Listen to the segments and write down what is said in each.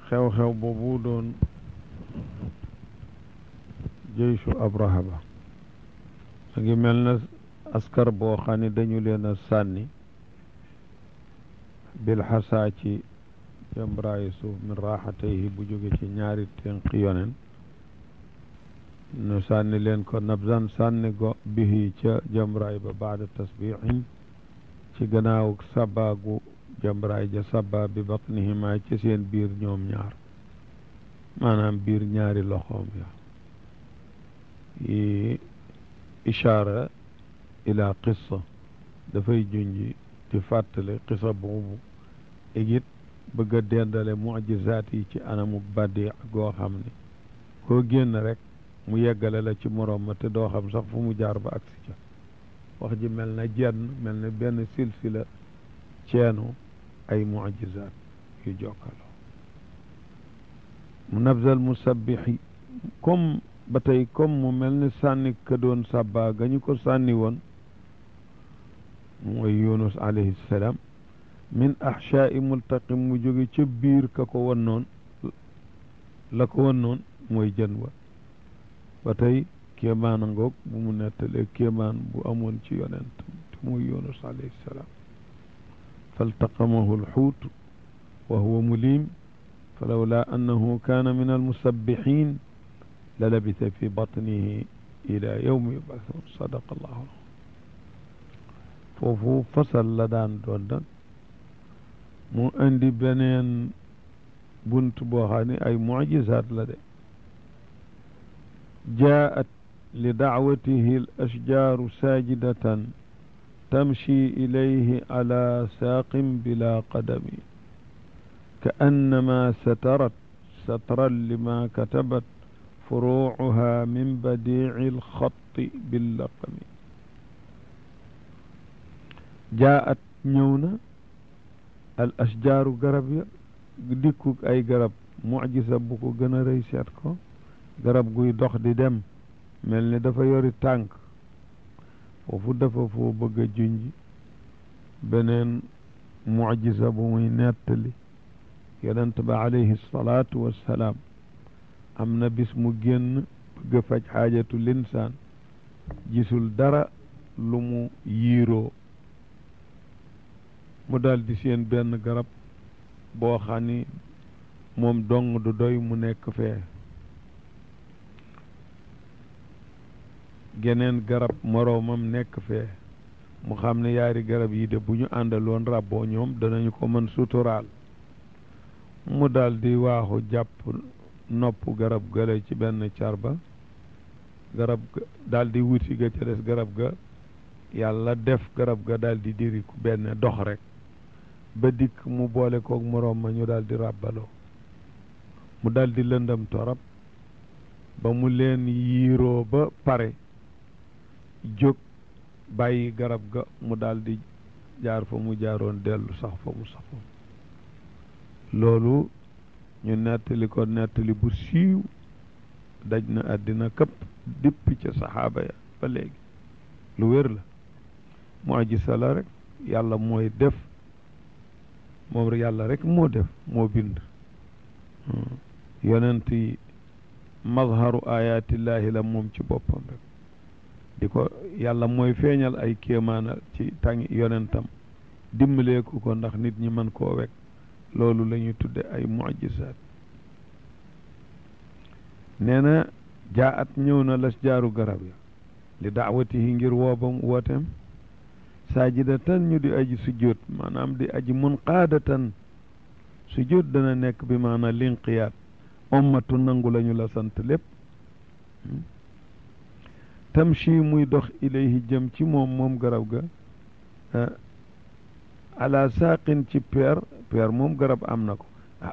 xew-xew boobu doon jeysu Abraha ba a ngi mel na askar boo xam ne dañu leen a sànni bil xasaa ci jambraayi suuf min raaxatayhi bu jóge ci ñaari tenq yonen nu sànni leen ko nabzan sànni go bihi ca jambraay ba baada tasbiixin ci gannaaw sabaagu jambraay ja saba bi batnihima ci seen biir ñoom ñaar maanaam biir ñaari loxoom ya yi ishaara ila qissa dafay junji di fàttale qissa boobu it bëgg a dendale mujizaat yi ci anamu badi goo xam ne koo génn rek mu yeggale la ci moroom ma te doo xam sax fu mu jaar ba agsi ca wax ji mel na jenn mel na benn silsila ceenu ay mujizaat yu jokkaloo mu nabzal musabbixi comme ba tey comme mu mel ni sànni ka doon sàbbaa ga ñu ko sànni woon mooy Yunus alayhi salaam min ahshaai multaqim mu jóge ca biir ka ko wan noon la ko wan noon mooy jën wa ba tey kéemaan a ngoog bu mu nettalee kéemaan bu amoon ci yonent te muy Yunus alayhi salaam faltaqamahu alxuut wa huwa mulim falawla annahu kaana min almusabbihin la labisa fi batnihi ila yawmi yub'athun sadaqa allahu foofu fasal la daan doon nag mu indi beneen bunt boo xam ne ay mujizaat la de jaat li dacwatihi al ashjaaru saajidatan tamshi ilayhi ala saaqin bila qadami ka annama satarat satran lima katabat furuucuha min badiici alxatti billaqami jaat ñëw na al ashjaaru garab ya dikkuk ay garab mucjisa bu ko gën a rëy seet ko garab guy dox di dem mel ni dafa yori tànk foofu dafa foo bëgg a junj beneen mucjisa bu muy nettali yonent ba alayhi salaatu wassalaam am na bis mu génn bëgg a faj xaajatu linsaan gisul dara lu mu yiiroo mu daldi seen benn garab boo xam ni moom dong du doy mu nekk fee geneen garab moroomam nekk fee mu xam ne yaari garab yi de bu ñu àndaloon ràbboo ñoom danañu ko mën suturaal mu daldi waaxu jàpp nopp garab gale ci benn carba garab ga daldi wuti ga ca des garab ga yàlla def garab ga daldi diriku benn dox rek ba dikk mu boole koog moroom ma ñu daldi ràbbaloo mu daldi lëndam torop ba mu leen yiiroo ba pare jóg bàyyi garab ga mu daldi jaar fa mu jaaroon dellu sax fa mu saxoon loolu ñu nettali ko nettali bu siiw daj na àddina këpp dippi ca saxaaba ya ba léegi lu wér la mu'jiza la rek yàlla mooy def moom yàlla rek moo def moo bind yonent yi mazharu ayatillahi la moom ci boppam rek di ko yàlla mooy feeñal ay kéemaana ci tàngi yonentam dimbalee ko ndax nit ñi mën koo wekk loolu la ñuy tudde ay mujizaat nee na jaat ñëw na las jaaru garab ya li daawatihi ngir woobam wooteem saajidatan ñu di aji sujjóot maanaam di aji munqaadatan sujjóot dana nekk bi maanaam linqiyaat ommatu nangu lañu la sant lépp tamshi muy dox ilayhi jëm ci moom garab ga ala saaqin ci peer moom garab am na ko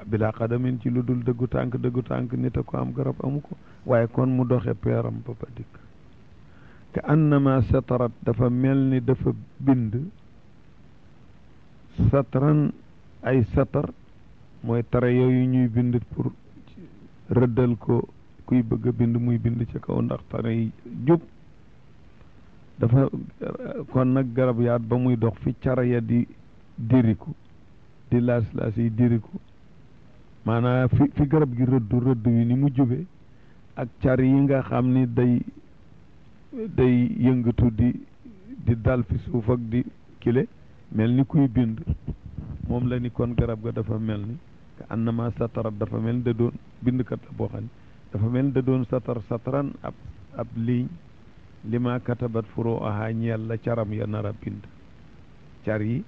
bila qadamin ci lu dul dëggu tànk nit a ko am garab amu ko waaye kon mu doxe peeram ba ba dikk ka annama satarat dafa mel ni dafa bind satran ay satar mooy tare yooyu ñuy bind pour rëddal ko kuy bëgg a bind muy bind ci kaw ndax tare yi jub dafa kon nag garab yaat ba muy dox fi cara ya di diriku di laas yi diriku maanaam fi garab gi rëdd wi ni mu jube ak car yi nga xam ni day yëngatu di dal fi suuf ak di kile mel ni kuy bind moom la ni kon garab ga dafa mel ni ka annama satarat dafa mel ni da doon bindkat la boo xam ne dafa mel ni da doon sataran ab ligne li ma katabat furo aha ñeel la caram ya nar a bind car yi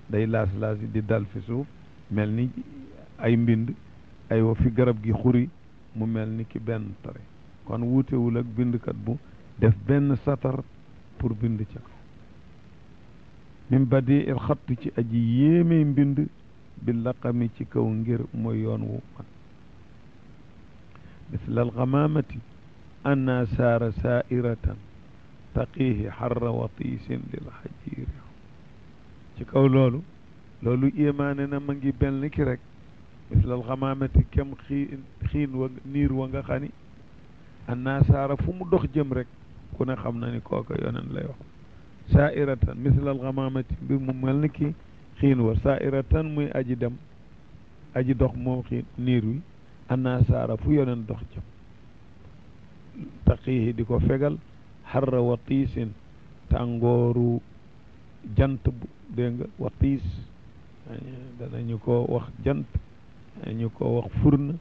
day laas yi di dal fi suuf mel ni ay mbind ay wa fi garab gi xuri mu mel ni ki benn tare kon wuutewul ak bindkat bu def benn satar pour bind ca kaw min badi il xatt ci aji yéeme mbind bi laqami ci kaw ngir mooy yoon wu mat misla alxamaamati anna saara saairatan taqiihi xarra watiisin lil xajiiri ci kaw loolu imaane na ma ngi bel ni ki rek misla alxamaamati kem xiin wa niir wa nga xani anna saara fu mu dox jëm rek ku ne xam na ni kooka yonen lay wax saairatan misla alxamaamati mbir mu mel ni ki xiin wa saairatan muy aji dem aji dox moom xiin niir wi anna saara fu yonen dox jëm taqiihi di ko fegal xarra watiisin tàngooru jant bu dégg nga watiis danañu ko wax jant danañu ko wax furna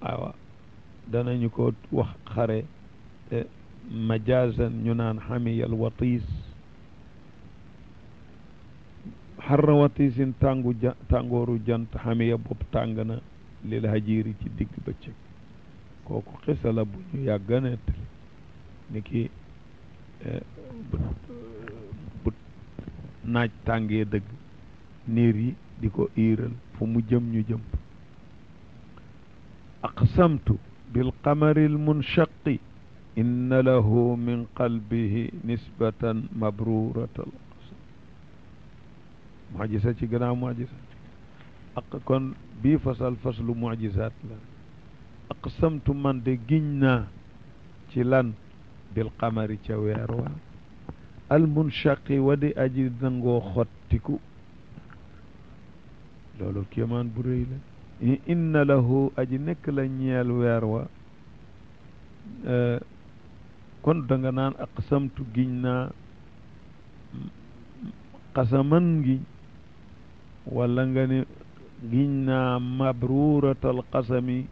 waaw danañu ko wax xare majaasan ñu naan xamiyal watiis xarra watiisin tàngooru jant xamiya bopp tàng na lil hajiiri ci digg bëccëg kooku xisa la bu ñu yàgga nettali ni ki bu naaj tàngee dëgg niir yi di ko iiral fu mu jëm ñu jëm aqsamtu bil qamaril munshaqi inna lahu min qalbihi nisbatan mabruratal qasam mucjisa ci gannaaw mucjisa ak kon bii faslu mucjisaat la aqsamtu man de giñ naa ci lan bil qamari ca weer wa al munshaqi wa di aji nangoo xottiku loolu kéemaan bu rëy la inna lahu aji nekk la ñeel weer wa kon da nga naan aqsamtu giñ naa qasaman giñ wala nga ne giñ naa mabruratal qasami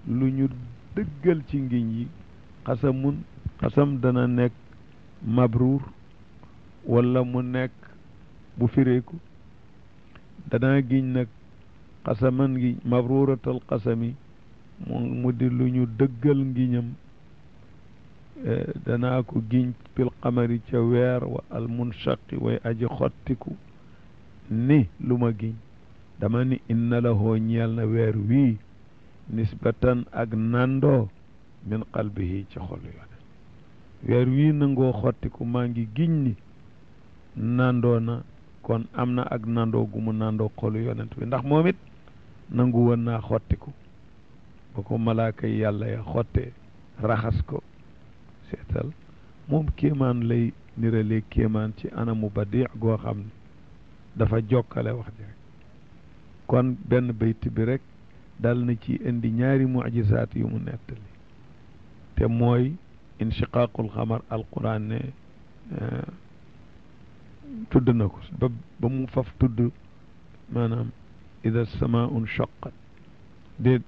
lu ñu dëggal ci ngiñ yi xasam dana nekk mabruur wala mu nekk bu fireeku dana giñ nag xasaman gi mabruuratal xasami mu di lu ñu dëggal ngiñam danaa ko giñ bil qamari ca weer wa al munshaqi way aji xottiku ni lu ma giñ dama ni inna lahu ñeel na weer wii nisbatan ak nandoo min qalbihi ci xolu yonent weer wii nangoo xottiku maa ngi giñ ni nandoo na kon am na ak nandoo gu mu nandoo xolu yonent bi ndax moom it nangu woon naa xottiku ba ko malaaka yi yàlla ya xottee raxas ko seetal moom kéemaan lay niralee kéemaan ci anamu badi goo xam ne dafa jokkale wax ji rek kon benn bayt bi rek dal na ci indi ñaari mucjisaat yu mu nettali te mooy inshiqaaqul xamar alquran ne tudd na ko ba mu faf tudd maanaam ida samaau nshaqat déet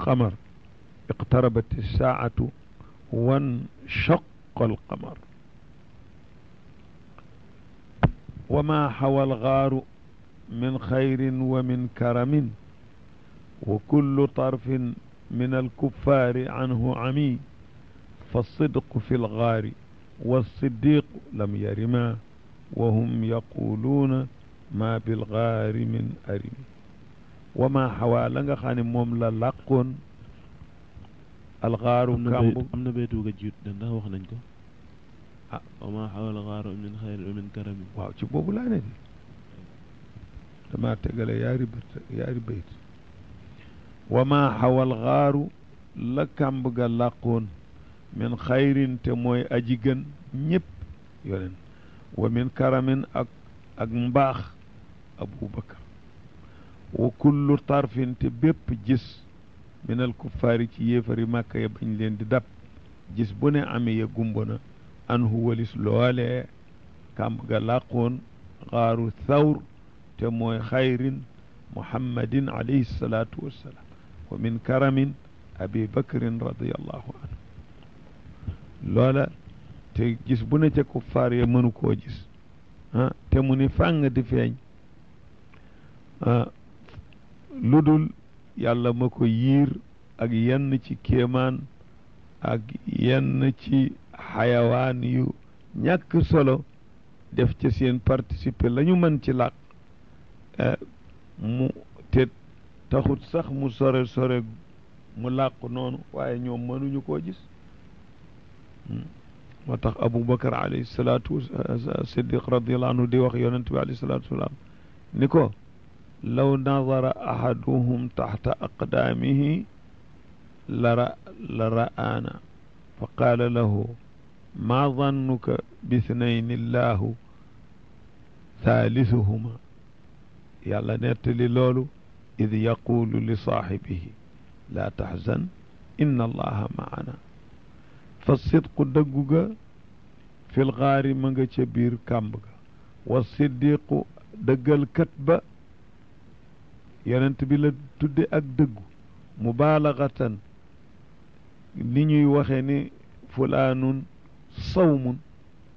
xamar iqtarabat saatu wan shaqa alqamar wa ma xawa algaaru min xayrin wa min karamin wa kullu tarfin min alkuffaari anhu ami fa sidqu fi lgaari والصديق لم يرما وهم يقولون ما بالغار من أرم وما حوى لنغا خاني موم لا لاقون الغار كامب amna baytu ga jiit da ndax wax nañ ko وما حوى الغار من خير ومن كرم waaw ci boobu laa ne di dama tegale yaari bayt وما حوى الغار la kàmb ga làqoon min xayrin te mooy aji gën ñëpp yonen wa min karamin ak mbaax Abubakar wa kullu tarfin te bépp gis minal kuffaari ci yéefari màkka ya bañ leen di dab gis bu ne ame ya gumba na anhu walis loolee kàmb ga làqoon xaaru thawr te mooy xayrin muhammadin alayhi salaatu wassalaam wa min karamin abi bakrin radiallahu anhu loola te gis bu ne ca kuffaar ya mënu koo gis te mu ni fàng di feeñ lu dul yàlla ma ko yiir ak yenn ci kéemaan ak yenn ci xayawaan yu ñàkk solo def ca seen participer la ñu mën ci làq mu te taxut sax mu sore sore mu làqu noonu waaye ñoom mënuñu koo gis moo tax Aboubacar alayhi salaatu siddiq radiallahu anhu di wax yonent bi alayhi salaatu wasalaam ni ko law nadara ahaduhum taxta aqdaamihi la ra'aana fa qaala lahu maa dannuka bisnayni llahu thaalisuhuma yàlla nettali loolu id yaqulu li saaxibihi laa taxzan inna allaha maana fa sidqu dëggu ga fil gaari ma nga ca biir kàmb ga wa siddiqu dëggalkat ba yonent bi la tudde ak dëggu mubaalaxatan ni ñuy waxe ni fulaanun sawmun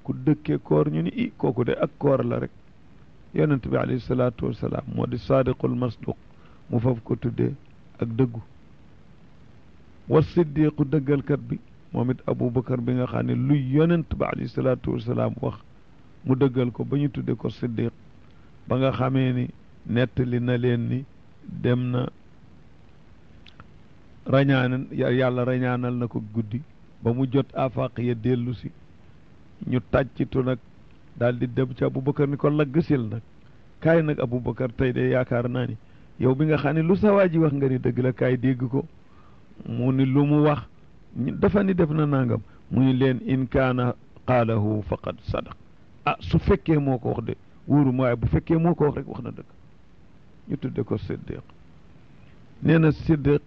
ku dëkke koor ñu ni kooku de ak koor la rek yonent bi alayhi salaatu wassalaam moo di saadiqul masduq mu faf ko tudde ak dëggu wa siddiqu dëggalkat bi moom it Aboubacar bi nga xam ne lu yonent ba alayhi salaatu wassalaam wax mu dëggal ko ba ñu tudde ko siddiq ba nga xamee ni nettali na leen ni dem na rañaan yàlla rañaanal na ko guddi ba mu jot afaq ya dellu si ñu tàccitu nag daal di dem ci Aboubacar ni ko laggasil nag kaay nag Aboubacar tey de yaakaar naa ni yow bi nga xam ne lu sa waa ji wax nga ni dëgg la kaay dégg ko mu ni lu mu wax dafa ni def na nangam mu ni leen in kaana qaalahu faqad sadaq su fekkee moo ko wax de wóoruma waaye bu fekkee moo ko wax rek wax na dëgg ñu tudde ko siddiq nee na siddiq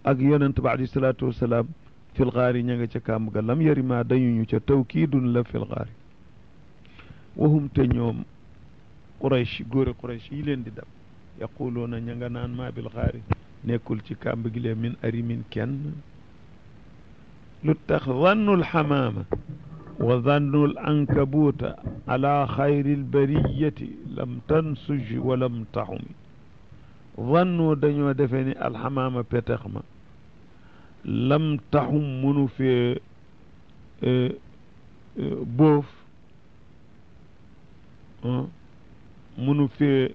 ak yonent ba alayhi salaatu wassalaam fil gaari ña nga ca kàmb ga lam yarima dañuñu ca tawkiidun la fil gaari wahum te ñoom quraysh góori quraysh yi leen di dab yaquluuna ña nga naan maa bil gaari nekkul ci kàmb gi lee min arimin kenn lu tax zannul xamaama wa zannul ankabuuta ala xayril bariyati lam tansuj wa lam taxumi zannu dañoo defee ni alxamaama petax ma lam taxum mënu fee boof mënu fee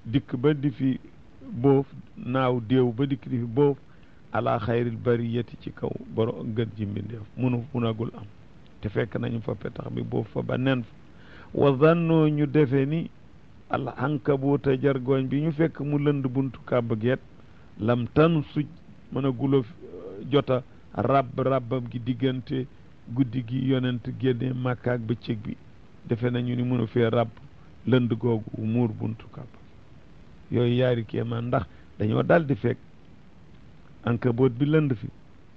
dikk ba di fi boof naaw déew ba dikk di fi boof ala xayril bariyati ci kaw boro gën ji mbindeef munagul am te fekk nañu fa petax bi boof fa ba nen fa wa zannoo ñu defe ni al ankabuuta jargoñ bi ñu fekk mu lënd buntu kàbb geet lam tan suj mën a gulo jota rabbam gi diggante guddi gi yonent génne Makka ak bëccëg bi defe nañu ni mënu fee rabb lënd googu muur buntu kàbb yooyu yaari kéemaan ndax dañoo dal di fekk ankaboot bi lënd fi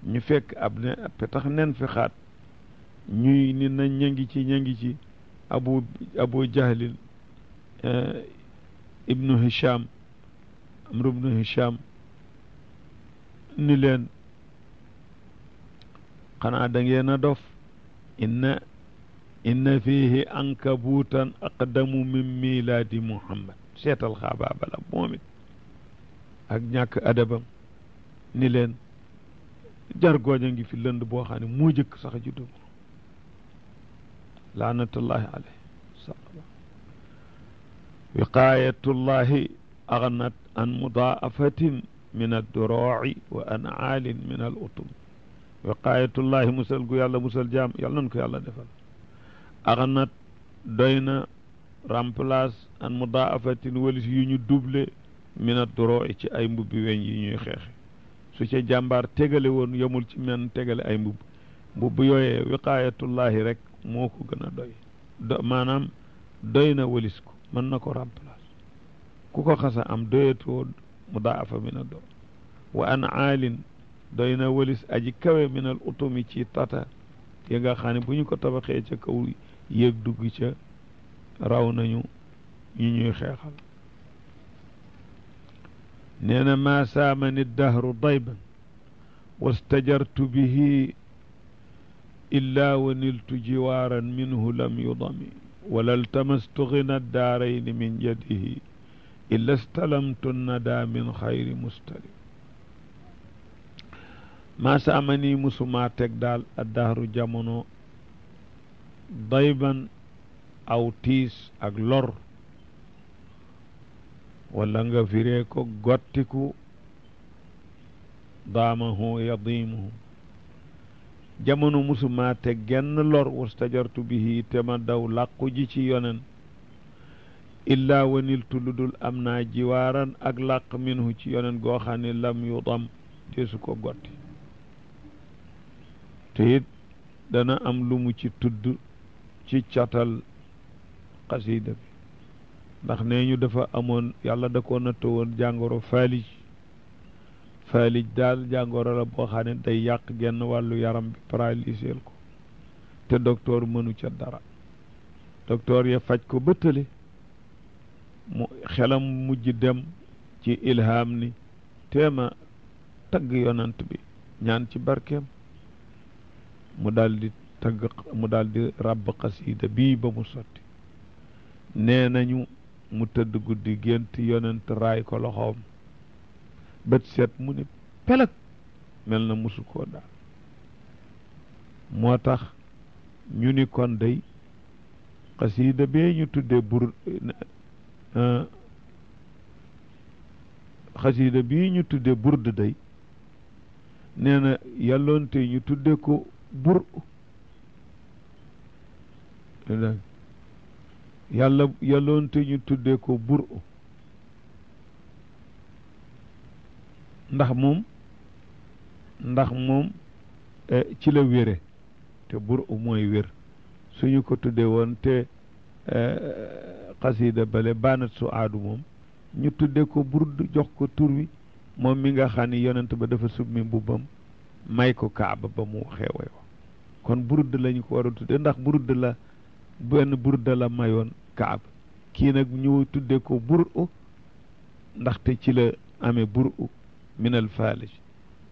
ñu fekk ab petax nen fi xaat ñuy ni na ñangi ci abu jahlin ibnu hisham amru ibnu hisham ni leen xanaa da ngeen a dof inna fiihi ankabuutan aqdamu min milaadi muhammad seetal xaabaabala moom it ak ñàkk adabam ni leen jargooñ a ngi fi lënd boo xam ne moo jëkk sax juddu laanatullahi alayhi wiqaayatullahi aghnat an mudaafatin min adduruuci wa anaalin min al utum wiqaayatullahi musal gu yàlla musal jaam yàlla nañ ko yàlla defal aghnat doy na remplace an mudaafatin walis yu ñu double min adduruuci ci ay mbubbi weñ yi ñuy xeexe su ca jàmbaar tegale woon yemul ci men tegale ay mbubb yooyee wiqaayatullahi rek moo ko gën a doy maanaam doy na walis ko mën na ko remplace ku ko xasa am doyatoo mudaafa min a do wa an aalin doy na wëlis aji kawe min al utumi ci tata yi nga xam ne bu ñu ko tabaxee ca kaw yéeg dugg ca raw nañu ñi ñuy xeexal nee na maa saamani dahru dayban wastajartu bihi illaa wa niltu jiwaaran minhu lam yudami wala ltamastu gina daarayni min yadihi illa stalamtu nada min xayri mustalim maa saamani musumaa teg daal addahru jamono dayban aw tiis ak lor wala nga firee ko gottiku daamahu yadimuhu jamono musumaa teg genn lor wastajartu bihi te ma daw làqu ji ci yonen illaa waniltu lu dul am naa jiwaaran ak làq minhu ci yonen goo xam ne lam yudam deesu ko gotti te it dana am lu mu ci tudd ci catal xasiida bi ndax nee ñu dafa amoon yàlla da ko natta woon jàngoro faalij daal jàngoro la boo xam ne day yàq genn wàllu yaram bi paralyseel ko te docteur mënu ca dara docteur ya faj ko ba tële mu xelam mujj dem ci ilham ni teema tagg yonant bi ñaan ci barkeem mu daldi tagg mu daldi ràbb xasiida bii ba mu sotti nee nañu mu tëdd guddi gént yonent raay ko loxoom bët set mu ne pelag mel na musu koo daal moo tax ñu ni kon day xasiida bee ñu tudde xasiida bii ñu tudde burd day nee na yàlloonte ñu tudde ko bur yàlloonte ñu tudde ko bur ndax moom ci la wére te bur mooy wér suñu ko tudde woon te xasiida bale baanat su aadu moom ñu tudde ko burd jox ko tur wi moom mi nga xam ni yonent ba dafa summi mbubbam may ko kaaba ba mu waxee way wax kon burd lañu ko war a tudde ndax burd la benn burd la mayoon kaaba kii nag ñu tudde ko bur ndaxte ci la amee bur min al faalij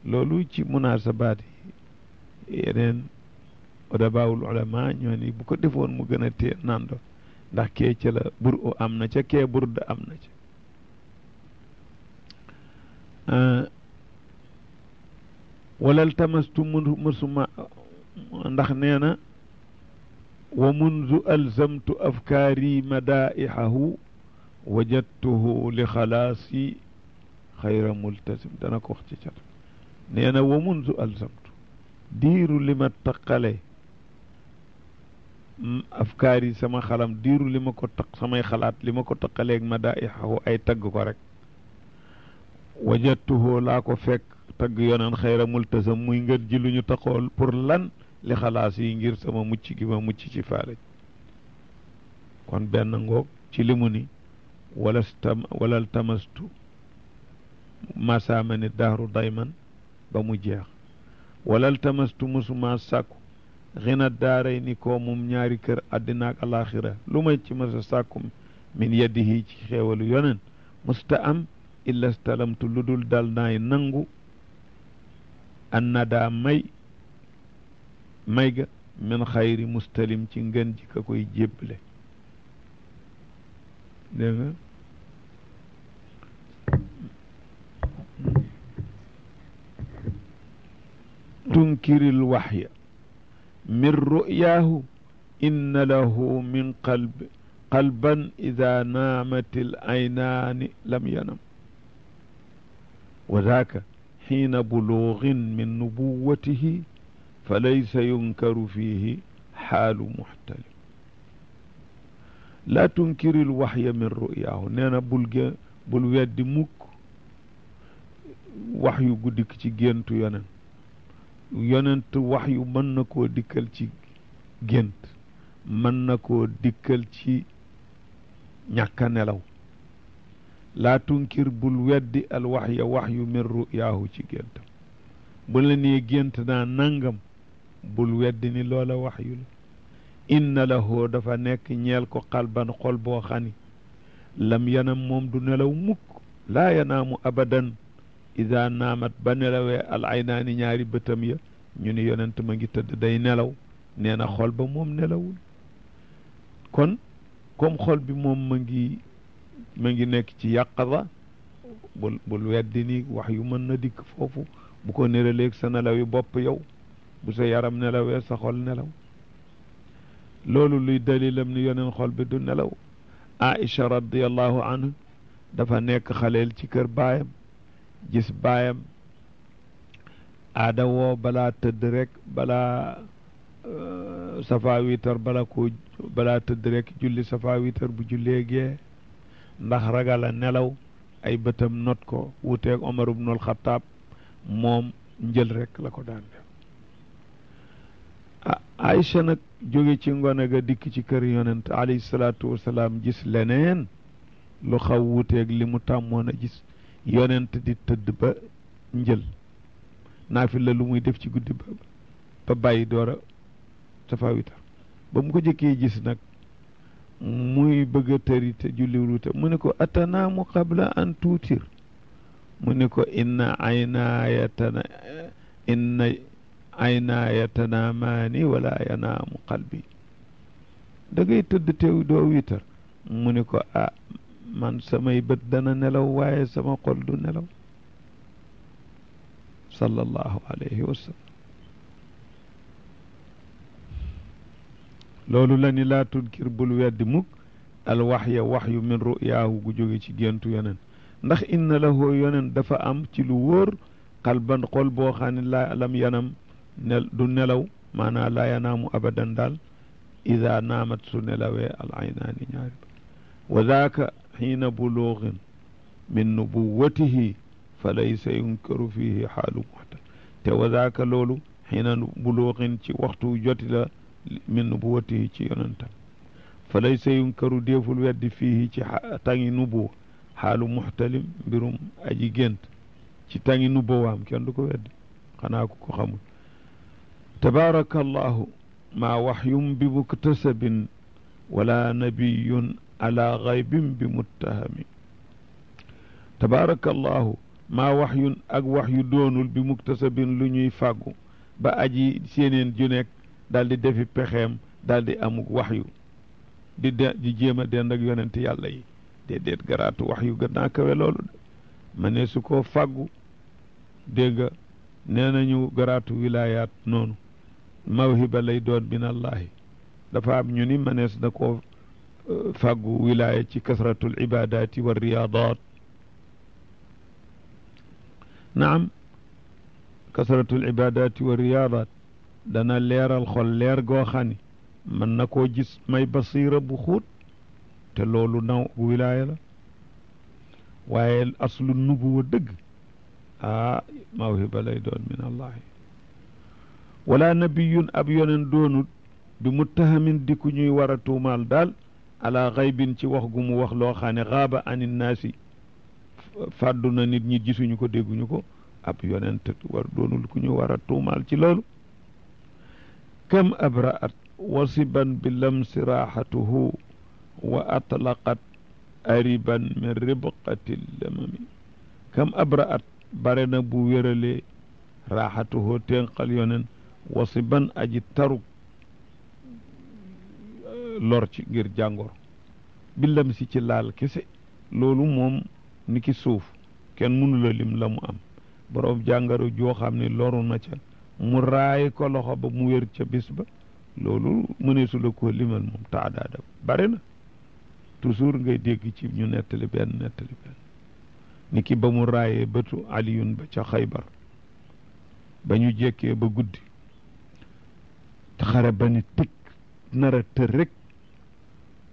loolu ci munaasabaat yi yeneen udabaawul ulama ñoo ni bu ko defoon mu gën a tee nando ndax kee ca la bur am na ca kee burd am na ca walal tamastu mësuma ndax nee na wa munzu alzamtu afkaari madaihahu wajadtuhu li xalaasi xayra multasim dana ko wax ci cat nee na wa munzu alzamtu diiru li ma taqale afkaar yi sama xalam diiru li ma ko taq samay xalaat li ma ko taqaleeg madaihahu ay tagg ko rek wajadtuhu laa ko fekk tagg yonen xayra multasam muy ngën ji lu ñu taxool pour lan li xalaas yi ngir sama mucc gi ma mucc ci faalaj kon benn ngoog ci li mu ni walal tamastu masaama ni daaru dayman ba mu jeex walal tamastu musuma sàkku xina daaray ni koo moom ñaari kër àddina ak alaxira lu may ci masa sàkku min yadihi ci xeewalu yonen musta am illa stalamtu lu dul dal naay nangu an nadaa may ga min xayri mustalim ci ngën ji ka koy jébbale dégg nga tunkiril waxya min ru'yaahu inna lahu min qalban ida naamatil aynaani lam yanam wa daaka xiina buluugin min nubuwatihi fa laysa yunkaru fiihi xaalu muxtalim laa tunkiril waxya min ru'yaahu nee na bul weddi mukk wax yu guddik ci géntu yonent wax yu mën na koo dikkal ci gént mën na koo dikkal ci ñàkk a nelaw laa tunkir bul weddi al waxya waxyu min ru'yaahu ci géntam bu la nee gént naa nangam bul weddi ni loola waxyu la inna lahu dafa nekk ñeel ko xalban xol boo xani lam yanam moom du nelaw mukk laa yanaamu abadan ida naamat ba nelawee al aynaani ñaari bëtam ya ñu ni yonent ma ngi tëdd day nelaw nee na xol ba moom nelawul kon comme xol bi moom ma ngi nekk ci yàqada bul weddi ni wax yu mën na dikk foofu bu ko néraleeg sa nelaw yi bopp yow bu sa yaram nelawee sa xol nelaw loolu luy dalilam ni yoneen xol bi du nelaw Aïcha radiallahu anha dafa nekk xaleel ci kër baayam gis baayam aada woo balaa tëdd rek balaa safa witar balaa tëdd rek julli safa witar bu jullee gee ndax ragal a nelaw ay bëtam not ko wuteeg Omar ibnul Xattaab moom njël rek la ko daan def Aïcha nag jóge ci ngone ga dikk ci kër yonent alayhi salaatu wasalaam gis leneen lu xaw wuteeg li mu tàmmoon a gis yonent di tëdd ba njël naafila lu muy def ci guddi ba bàyyi door a safa witar ba mu ko jëkkee gis nag muy bëgg a tëri te julliwul te mu ne ko atanaamu qabla an tuutir mu ne ko inna aynaaya tanaamaani wala yanaamu qalbi da ngay tëdd teew doo witar mu ne ko man samay bët dana nelaw waaye sama xol du nelaw sallallahu alayhi wa sallam loolu la ni laa tunkir bul weddi mukk al waxya waxyu min ru'yaahu gu jóge ci géntu yonen ndax inna lahu yonen dafa am ci lu wóor xalban xol boo xam ne laa lam yanam du nelaw maanaa laa yanaamu abadan daal ida naamat su nelawee al aynaani ñaari ba wa daaka xiina buluugin min nubuwatihi fa laysa yunkaru fihi xaalu muxtal te wa daaka loolu xiina buluugin ci waxtu joti la min nubuwatihi ci yonentam fa laysa yunkaru déeful weddi fiihi ci tangi nubuwa xaalu muxtalim mbirum aji gént ci tangi nubuwaam kenn du ko weddi xanaa ku ko xamul tabaraka allahu maa waxyum bi muktasabin wala nabiyun ala gaybin bi muttahami tabaraka allahu maa waxyun ak waxyu doonul bi muktasabin lu ñuy fàggu ba aji seeneen ju nekk daal di defi pexeem daal di amuk waxyu di jéem a dend ak yonent yàlla yi déedéet garaatu waxyu gën naa kawe loolu de ma ne su ko fàggu dégg nga nee nañu garaatu wilaayaat noonu mawhiba lay doon min allahi dafa am ñu ni manees na koo fàggu wilaaya ci kasratul ibadaati wa riyaadaat naam kasratul ibadaati wa riyaadaat dana leeral xol leer goo xam ni mën na koo gis may basiira bu xuut te loolu naw wilaaya la waaye aslu nubuwa dëgg mawhiba lay doon min allahi wala nabiyun ab yonen doonut bi muttahamin di ku ñuy war a tuumaal daal ala xaybin ci wax gu mu wax loo xam ne xaaba anin naasi fàddu na nit ñi gisuñu ko dégguñu ko ab yonent war doonul ku ñu war a tuumaal ci loolu kam abraat wasiban bi lamsi raaxatuhu wa atlaqat ariban min ribqati lamami kam abraat bare na bu wéralee raaxatuhu ténqal yonen wasiban aji taruk lor ci ngir jàngoro bi lamsi ci laal kese loolu moom ni ki suuf kenn mënu la lim la mu am boroom jàngoro joo xam ne loru na ca mu raay ko loxo ba mu wér ca bis ba loolu mëneesu la ko limal moom taadaada bare na toujours ngay dégg ci ñu nettali benn ni ki ba mu raayee bëtu aliyun ba ca xaybar ba ñu jekkee ba guddi te xare ba ni tig nara tër rek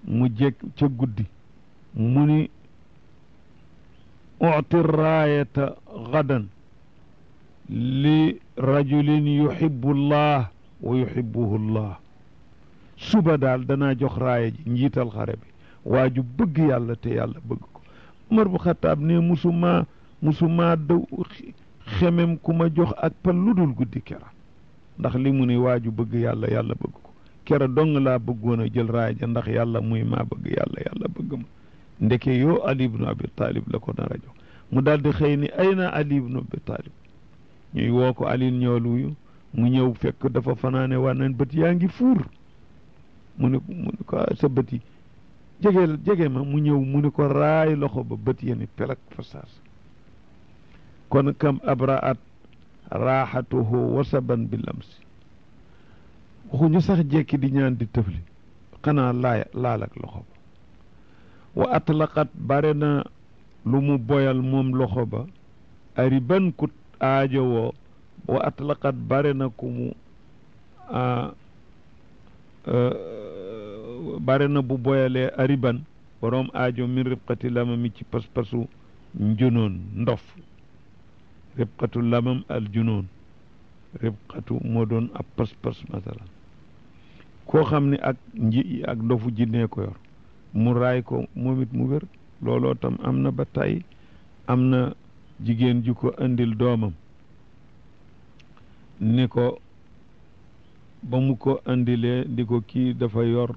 mu jekk ca guddi mu ni uti raayata gadan li rajulin yuhibbu llah wa yuhibbuhu llah suba daal danaa jox raaya ji njiital xare bi waa ju bëgg yàlla te yàlla bëgg ko Umar bu Xattaab ne musuma daw xemem ku ma jox ak pal lu dul guddi kera ndax li mu ni waaju bëgg yàlla yàlla bëgg ko kera dong laa bëggoon a jël raaya ja ndax yàlla muy maa bëgg yàlla yàlla bëgg ma ndeke yoo Ali ibnu Abi Talib la ko nar a jox mu daal di xëy ni ay na Ali ibnu Abi Talib ñuy woo ko Ali ñëwal wuyu mu ñëw fekk dafa fanaane waa nañ bët yaa ngi fuur mu ne ko sa bët yi jege ma mu ñëw mu ne ko raay loxo ba bët ya ni pelak fa saas kon kam abraat raaxatuhu wasaban bi lamsi waxuñu sax jekki di ñaan di tëfli xanaa laal ak loxo ba wa atlaqat bare na lu mu boyal moom loxo ba ariban ku aajowoo wa atlaqat bare na ku mu bare na bu boyalee ariban boroom aajo min ribqati lamam mi ci pas-pasu njunoon ndof ribqatu lamam al junoon ribqatu moo doon ab pas-pas masalan koo xam ne ak ak ndofu jinnee ko yor mu raay ko moom it mu wér looloo tam am na ba tey am na jigéen ju ko andil doomam ni ko ba mu ko andilee di ko kii dafa yor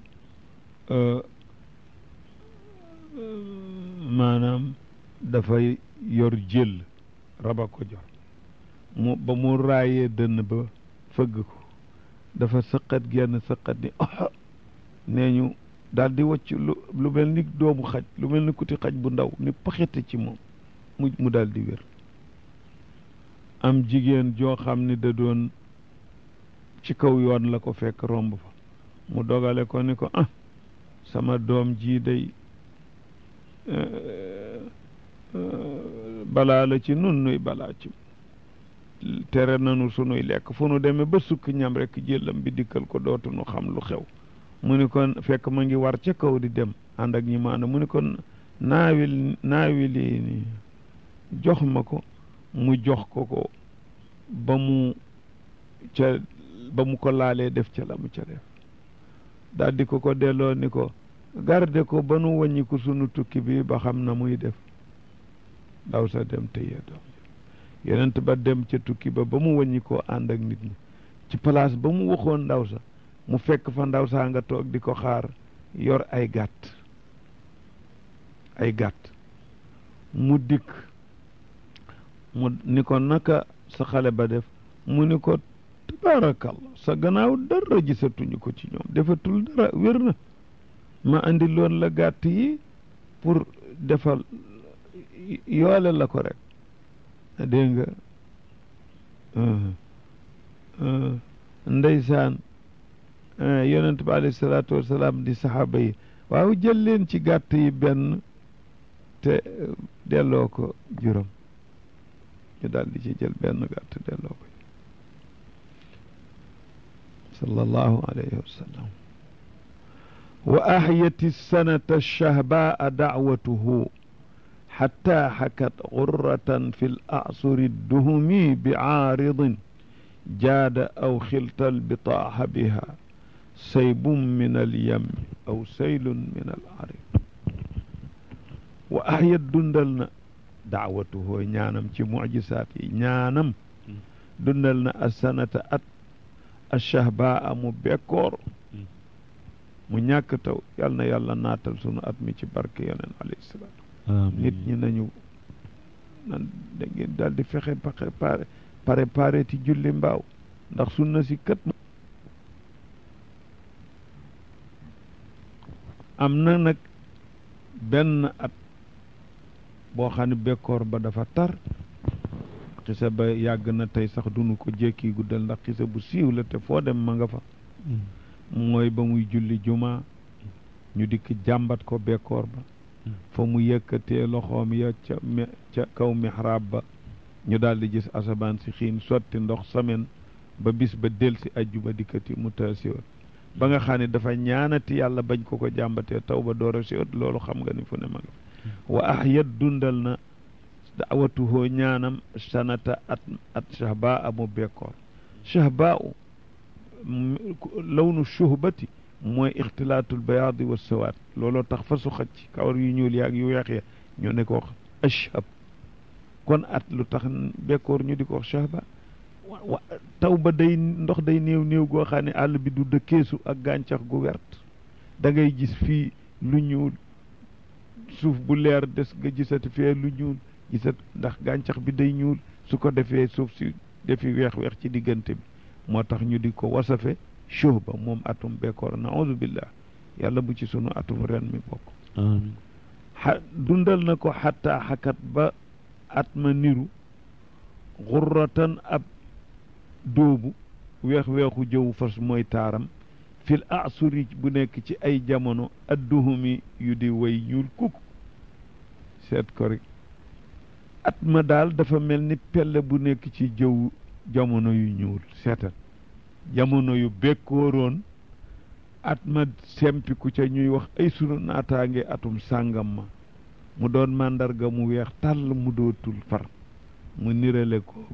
maanaam dafay yor jël raba ko jor ba mu raayee dënn ba fëgg ko dafa sëqat genn sëqat ni nee ñu daal di wacc lu mel ni doomu xaj lu mel ni kuti xaj bu ndaw ni paxete ci moom mu daal di wér am jigéen joo xam ni da doon ci kaw yoon la ko fekk romb fa mu dogale ko ni ko sama doom ji day balaa la ci nun nuy balaa ci tere nanu sunuy lekk fu nu demee ba sukk ñam rekk jëlam bi dikkal ko dootunu xam lu xew mu ni ko fekk ma ngi war ca kaw di dem ànd ak ñi ma ànd mu ni ko naawili ni jox ma ko mu jox ko ba mu ko laalee def ca la mu ca def daal di ko delloo ni ko garde ko ba nu wàññi ko sunu tukki bi ba xam na muy def ndaw sa dem téye doom yonent ba dem ca tukki ba mu wàññi ko ànd ak nit ñi ci place ba mu waxoon ndaw sa mu fekk fa ndaw saa nga toog di ko xaar yor ay gàtt mu dikk mu ni ko naka sa xale ba def mu ni ko tabaarakallah sa gannaaw dara gisatuñu ko ci ñoom defatul dara wér na ma andi loon la gàtt yi pour defal yoole la ko rek dégg nga ndeysaan yonent bi alayhi salaatu wasalaam di saxaaba yi waaw jël leen ci gàtt yi benn te delloo ko juróom ñu daal di ci jël benn gàtt delloo ko sallallahu alayhi wa sallam wa ahyati sanata shahbaa da'watuhu حتى حكت غرة في الأعصر الدهمي بعارض جاد أو خلت البطاح بها سيب من اليم أو سيل من العريض وأحيت دندلنا دعوته ñaanam ci معجزات ñaanam dundalna السنة الشهباء mu bekkoor mu ñàkk taw yal na yàlla naatal sunu at mi ci barke yonent alayhi salaam nit ñi nañu nan da ngeen daal di fexe préparé ti julli mbaaw ndax sunna si kat am na nag benn at boo xam ne bekkoor ba dafa tar xisa ba yàgg na tey sax dunu ko jékki guddal ndax xisa bu siiw la te foo dem ma nga fa mooy ba muy julli juma ñu dikk jàmbat ko bekkoor ba fa mu yëkkatee loxoom ya ca kaw mihraab ba ñu daal di gis asamaan si xiin sotti ndox semaine ba bis ba del si ajjuma dikkati mu ta siwat ba nga xam ne dafa ñaanati yàlla bañ ko jàmbatee taw ba door a siwat loolu xam nga ni fu ne ma nga wa ahyat dundal na da'watuhoo ñaanam sanata at shahbaa mu bekkoor shahbaa lawnu shuhbati mooy ixtilaatul bayaadi wa sawaat looloo tax fa su xëcc kawar yu ñuul yaag yu weex ya ñu ne ko wax ashhab kon at lu tax bekkoor ñu di ko wax shahba taw ba day ndox day néew néew goo xam ne àll bi du dëkkeesu ak gàncax gu wert da ngay gis fii lu ñuul suuf bu leer des nga gisati fee lu ñuul gisat ndax gàncax bi day ñuul su ko defee suuf si defi weex-weex ci diggante bi moo tax ñu di ko wasafe shuhba moom atum bekkoor naoudu billah yàlla bu ci sunu atum ren mi bokk amiin dundal na ko xataa xakat ba at ma niru xurratan ab dóobu weex-weexu jëwu fas mooy taaram fil asuri bu nekk ci ay jamono adduhumi yu di way ñuul kuk seet ko rek at ma daal dafa mel ni pelle bu nekk ci jëw jamono yu ñuul seetal jamono yu bekkooroon at ma sempiku ca ñuy wax ay sunu naataange atum sàngam ma mu doon màndarga mu weex tàll mu dootul far mu nirale ko